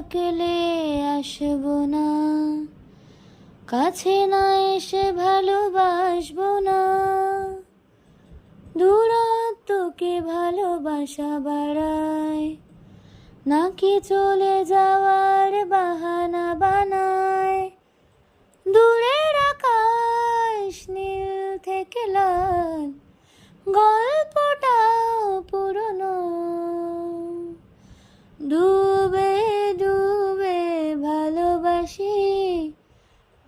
ডাকলে আসবো না, কাছে না এসে ভালোবাসবো না। দূরত্বকে ভালোবাসা বাড়ায়, নাকি চলে যাওয়ার বাহানা বানায়। দূরের আকাশ নীল থেকে লাল, গল্পটাও পুরনো। ডুবে ডুবে ভালোবাসি,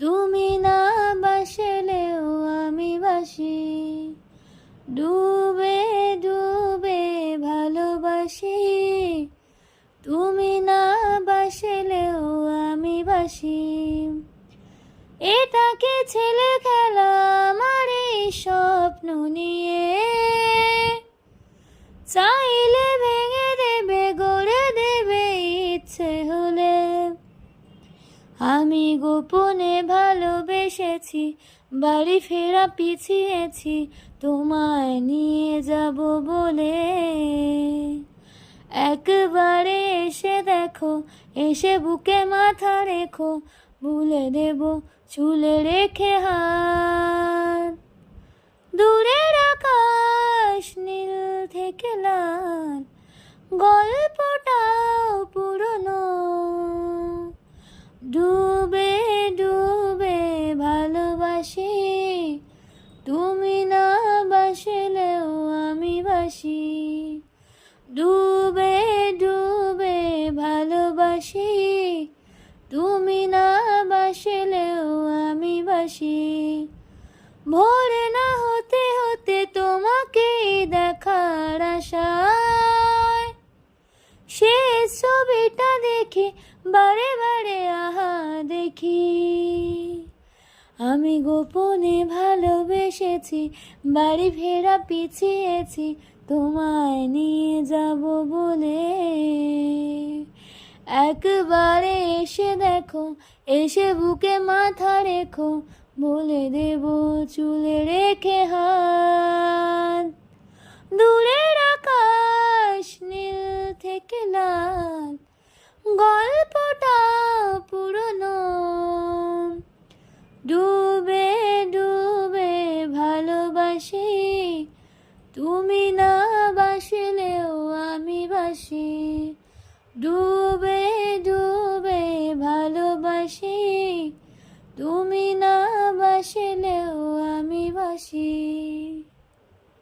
তুমি না বাসলেও আমি বাসি। ডুবে ডুবে ভালোবাসি, তুমি না বাসলেও আমি বাসি। এটা কি ছেলে খেলা আমার এই স্বপ্ন নিয়ে? চাইলে ভেঙে দেবে গড়ে দেবে ইচ্ছে হলে। আমি গোপনে ভালোবেসেছি, বাড়ি ফেরা পিছিয়েছি তোমায় নিয়ে যাব বলে। একবারে এসে দেখো, এসে বুকে মাথা রেখো, ভুলে দেব চুলে রেখে হাত। দূরের আকাশ নীল থেকে লাল, গল্পটাও পুরনো। ডুবে ডুবে ভালোবাসি, তুমি না বাসলেও আমি বাসি। ডুবে ডুবে ভালোবাসি, তুমি না বাসলেও আমি বাসি। ভোর না হতে হতে তোমাকে দেখার আশায়, শেষ ছবিটা দেখে বারে বারে আহা দেখি। আমি গোপনে ভালোবেসেছি, বাড়ি ফেরা পিছিয়েছি তোমায় নিয়ে যাব বলে। একবারে এসে দেখো, এসে বুকে মাথা রেখো, বলে দেব চুলে রেখে হাত। দূরের আকাশ নীল থেকে লাল, গল্পটা পুরনো। ডুবে ডুবে ভালোবাসি, তুমি না বাসলেও আমি বাসি।